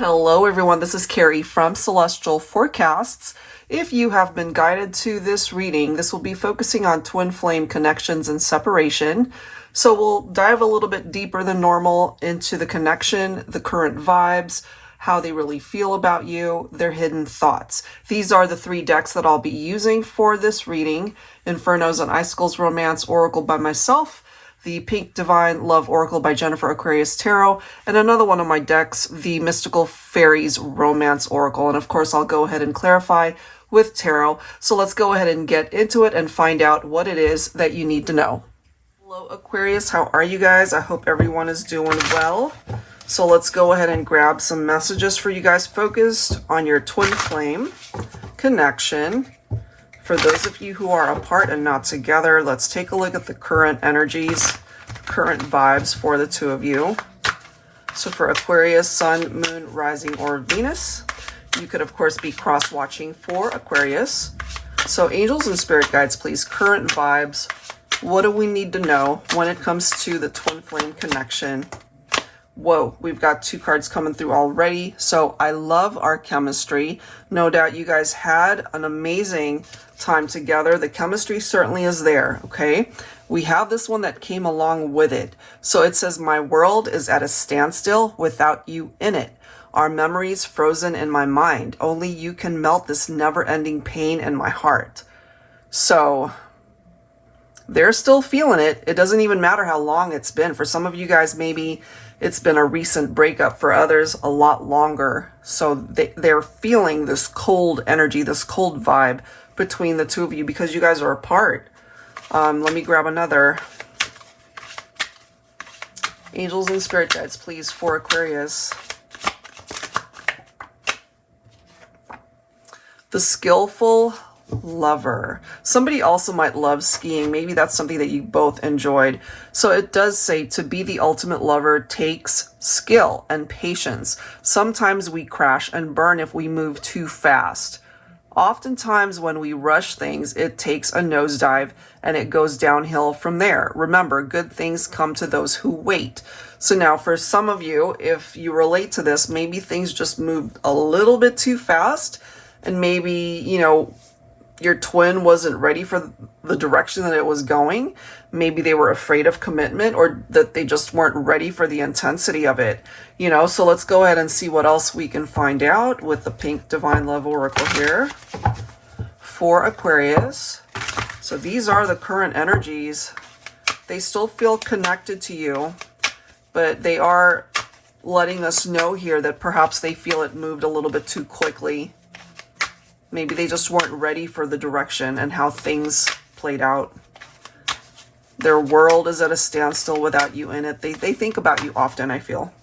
Hello everyone, this is Carrie from Celestial Forecasts. If you have been guided to this reading, this will be focusing on twin flame connections and separation. So we'll dive a little bit deeper than normal into the connection, the current vibes, how they really feel about you, their hidden thoughts. These are the three decks that I'll be using for this reading: INFERNOS and ICICLES Romance Oracle by myself, the Pink Divine Love Oracle by Jennifer Aquarius Tarot, and another one of my decks, the Mystical Fairies Romance Oracle. And of course, I'll go ahead and clarify with Tarot. So let's go ahead and get into it and find out what it is that you need to know. Hello Aquarius, how are you guys? I hope everyone is doing well. So let's go ahead and grab some messages for you guys focused on your twin flame connection. For those of you who are apart and not together, let's take a look at the current energies, current vibes for the two of you. So for Aquarius, Sun, Moon, Rising, or Venus, you could of course be cross-watching for Aquarius. So angels and spirit guides, please, current vibes. What do we need to know when it comes to the twin flame connection? Whoa, we've got two cards coming through already. So I love our chemistry. No doubt you guys had an amazing time together. The chemistry certainly is there, okay? We have this one that came along with it. So it says, my world is at a standstill without you in it. Our memories frozen in my mind. Only you can melt this never-ending pain in my heart. So they're still feeling it. It doesn't even matter how long it's been. For some of you guys, maybe it's been a recent breakup. For others, a lot longer. So they're feeling this cold energy, this cold vibe between the two of you because you guys are apart. Let me grab another. Angels and spirit guides, please, for Aquarius. The skillful lover. Somebody also might love skiing. Maybe that's something that you both enjoyed. So it does say to be the ultimate lover takes skill and patience. Sometimes we crash and burn if we move too fast. Oftentimes when we rush things, it takes a nosedive and it goes downhill from there. Remember, good things come to those who wait. So now for some of you, if you relate to this, maybe things just moved a little bit too fast, and maybe, you know, your twin wasn't ready for the direction that it was going. Maybe they were afraid of commitment, or that they just weren't ready for the intensity of it. You know, so let's go ahead and see what else we can find out with the Pink Divine Love Oracle here for Aquarius. So these are the current energies. They still feel connected to you, but they are letting us know here that perhaps they feel it moved a little bit too quickly. Maybe they just weren't ready for the direction and how things played out. Their world is at a standstill without you in it. They think about you often, I feel.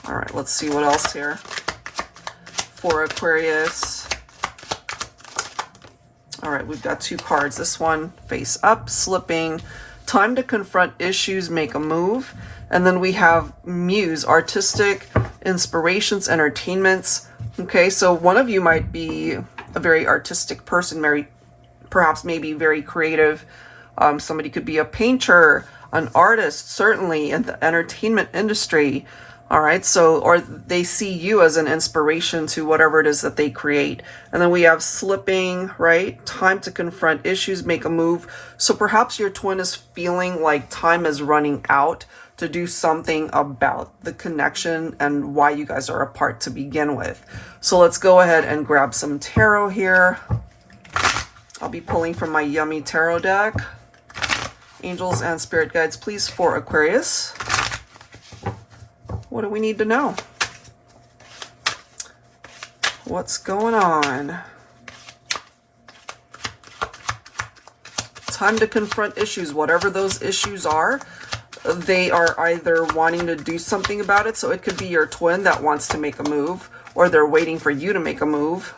All right, let's see what else here for Aquarius. All right, we've got two cards. This one, face up, slipping, time to confront issues, make a move. And then we have muse, artistic, inspirations, entertainments. Okay, so one of you might be a very artistic person, perhaps maybe very creative. Somebody could be a painter, an artist, certainly in the entertainment industry. All right, so, or they see you as an inspiration to whatever it is that they create. And then we have slipping, right? Time to confront issues, make a move. So perhaps your twin is feeling like time is running out to do something about the connection and why you guys are apart to begin with. So let's go ahead and grab some tarot here. I'll be pulling from my yummy tarot deck. Angels and spirit guides, please, for Aquarius. What do we need to know? What's going on? Time to confront issues, whatever those issues are. They are either wanting to do something about it, so it could be your twin that wants to make a move, or they're waiting for you to make a move.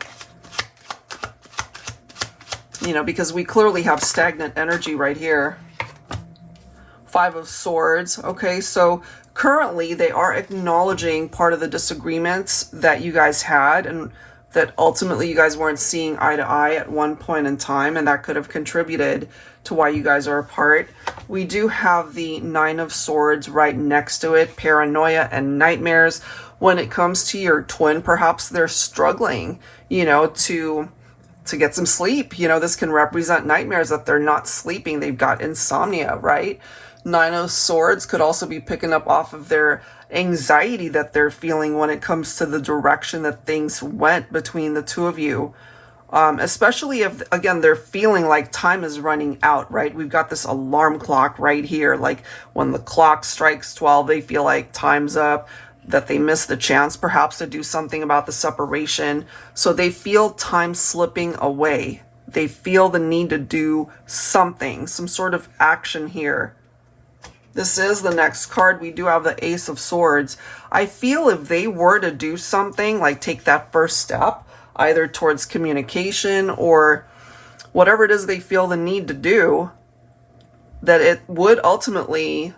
You know, because we clearly have stagnant energy right here. Five of Swords. Okay, so currently they are acknowledging part of the disagreements that you guys had, and that ultimately you guys weren't seeing eye to eye at one point in time, and that could have contributed to why you guys are apart. We do have the Nine of Swords right next to it, paranoia and nightmares. when it comes to your twin. Perhaps they're struggling, you know, to get some sleep. You know, this can represent nightmares, that they're not sleeping. They've got insomnia, right? Nine of Swords could also be picking up off of their anxiety that they're feeling when it comes to the direction that things went between the two of you. Especially if, again, they're feeling like time is running out, right? We've got this alarm clock right here. Like when the clock strikes 12, they feel like time's up, that they missed the chance perhaps to do something about the separation. So they feel time slipping away. They feel the need to do something, some sort of action here. This is the next card. We do have the Ace of Swords. I feel if they were to do something, like take that first step, either towards communication or whatever it is they feel the need to do, that it would ultimately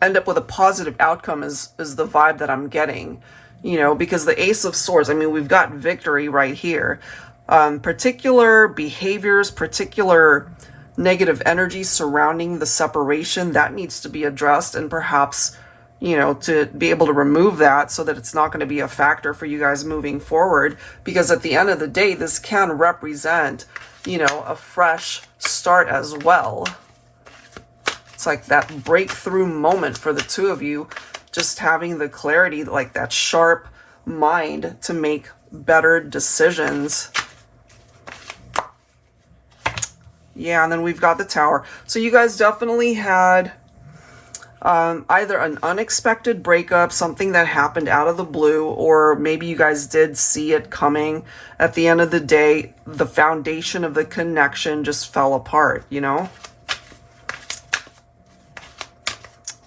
end up with a positive outcome is the vibe that I'm getting. You know, because the Ace of Swords, I mean, we've got victory right here. Particular behaviors, particular negative energy surrounding the separation, that needs to be addressed, and perhaps, you know, to be able to remove that so that it's not going to be a factor for you guys moving forward. Because at the end of the day, this can represent, you know, a fresh start as well. It's like that breakthrough moment for the two of you, just having the clarity, like that sharp mind to make better decisions. Yeah, and then we've got the Tower. So you guys definitely had either an unexpected breakup, something that happened out of the blue, or maybe you guys did see it coming. At the end of the day, the foundation of the connection just fell apart, you know?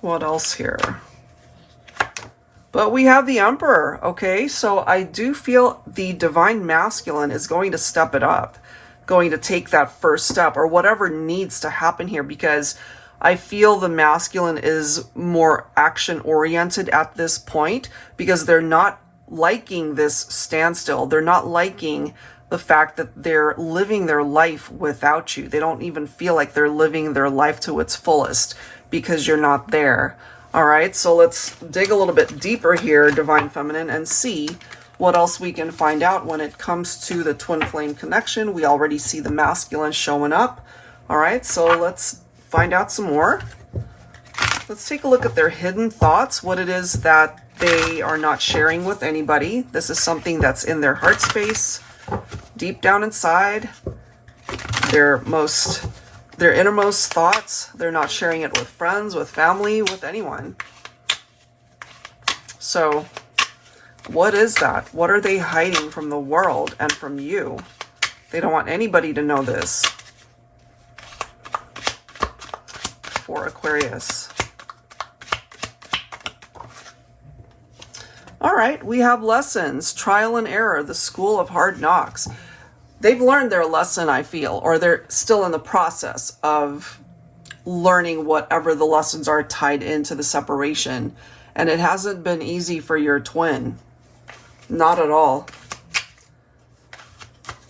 What else here? But we have the Emperor, okay? So I do feel the Divine Masculine is going to step it up, going to take that first step, or whatever needs to happen here, because I feel the masculine is more action-oriented at this point, because they're not liking this standstill. They're not liking the fact that they're living their life without you. They don't even feel like they're living their life to its fullest because you're not there. All right, so let's dig a little bit deeper here, Divine Feminine, and see what else we can find out when it comes to the twin flame connection. We already see the masculine showing up. All right, so let's find out some more. Let's take a look at their hidden thoughts, what it is that they are not sharing with anybody. This is something that's in their heart space, deep down inside, their innermost thoughts. They're not sharing it with friends, with family, with anyone. So what is that? What are they hiding from the world and from you? They don't want anybody to know this. For Aquarius. All right, we have lessons, trial and error, the school of hard knocks. They've learned their lesson, I feel, or they're still in the process of learning whatever the lessons are tied into the separation. And it hasn't been easy for your twin. Not at all.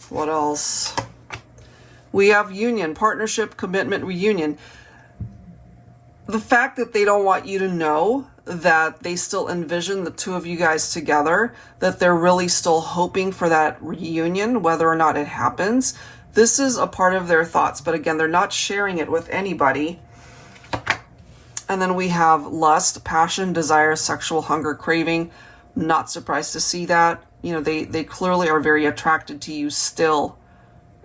What else? We have union, partnership, commitment, reunion. The fact that they don't want you to know that they still envision the two of you guys together, that they're really still hoping for that reunion, whether or not it happens. This is a part of their thoughts, but again, they're not sharing it with anybody. And then we have lust, passion, desire, sexual hunger, craving. Not surprised to see that. You know, they clearly are very attracted to you still.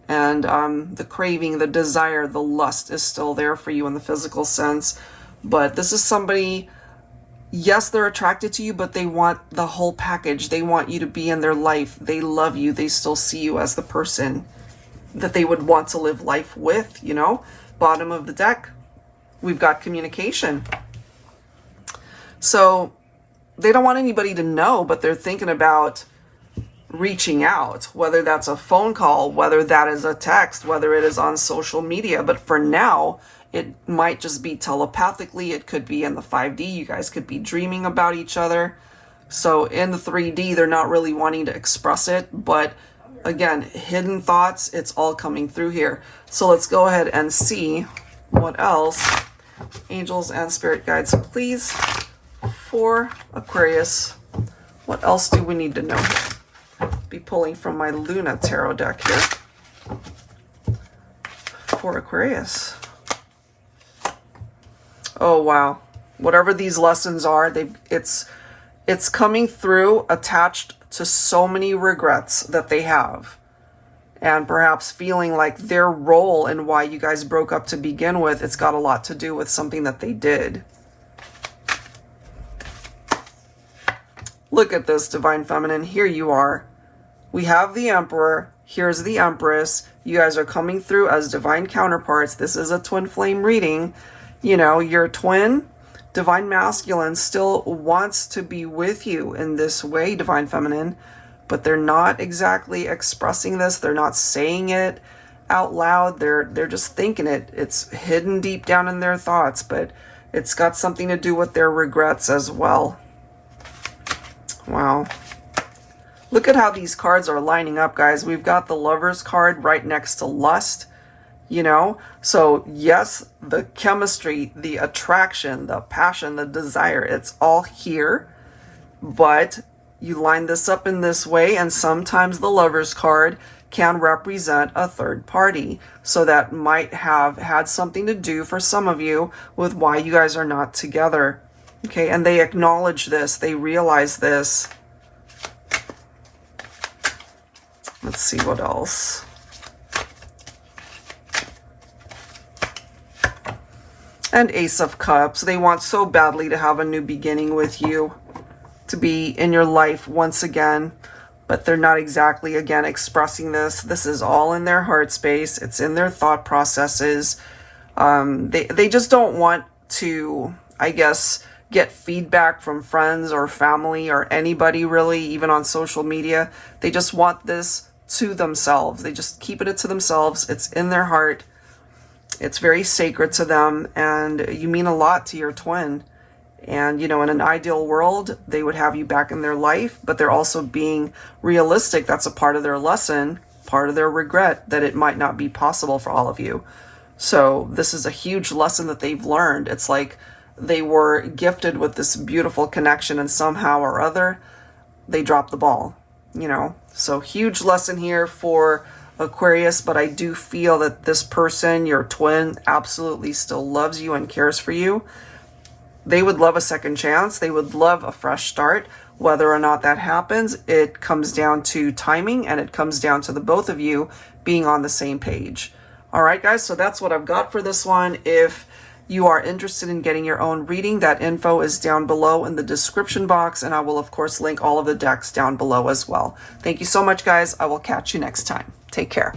And the craving, the desire, the lust is still there for you in the physical sense. But this is somebody, yes, they're attracted to you, but they want the whole package. They want you to be in their life. They love you. They still see you as the person that they would want to live life with, you know? Bottom of the deck, we've got communication. So they don't want anybody to know, but they're thinking about reaching out, whether that's a phone call, whether that is a text, whether it is on social media. But for now, it might just be telepathically. It could be in the 5D. You guys could be dreaming about each other. So in the 3D, they're not really wanting to express it. But again, hidden thoughts, it's all coming through here. So let's go ahead and see what else. Angels and spirit guides, please, for Aquarius. What else do we need to know here? Be pulling from my Luna Tarot deck here for Aquarius. Oh, wow. Whatever these lessons are, it's coming through attached to so many regrets that they have. And perhaps feeling like their role in why you guys broke up to begin with, it's got a lot to do with something that they did. Look at this, Divine Feminine. Here you are. We have the Emperor. Here's the Empress. You guys are coming through as divine counterparts. This is a twin flame reading. You know, your twin, Divine Masculine, still wants to be with you in this way, Divine Feminine. But they're not exactly expressing this. They're not saying it out loud. They're just thinking it. It's hidden deep down in their thoughts, but it's got something to do with their regrets as well. Wow. Look at how these cards are lining up, guys. We've got the Lover's card right next to Lust, you know? So yes, the chemistry, the attraction, the passion, the desire, it's all here. But you line this up in this way, and sometimes the Lover's card can represent a third party. So that might have had something to do for some of you with why you guys are not together. Okay, and they acknowledge this. They realize this. Let's see what else. And Ace of Cups. They want so badly to have a new beginning with you, to be in your life once again, but they're not exactly, again, expressing this. This is all in their heart space. It's in their thought processes. They just don't want to, I guess, get feedback from friends or family or anybody really, even on social media. They just want this to themselves. They just keep it to themselves. It's in their heart. It's very sacred to them, and you mean a lot to your twin. And, you know, in an ideal world, they would have you back in their life, but they're also being realistic. That's a part of their lesson, part of their regret that it might not be possible for all of you. So this is a huge lesson that they've learned. It's like they were gifted with this beautiful connection, and somehow or other, they dropped the ball, you know. So huge lesson here for Aquarius, but I do feel that this person, your twin, absolutely still loves you and cares for you. They would love a second chance. They would love a fresh start. Whether or not that happens, it comes down to timing, and it comes down to the both of you being on the same page. All right, guys, so that's what I've got for this one. If you are interested in getting your own reading, that info is down below in the description box, and I will, of course, link all of the decks down below as well. Thank you so much, guys. I will catch you next time. Take care.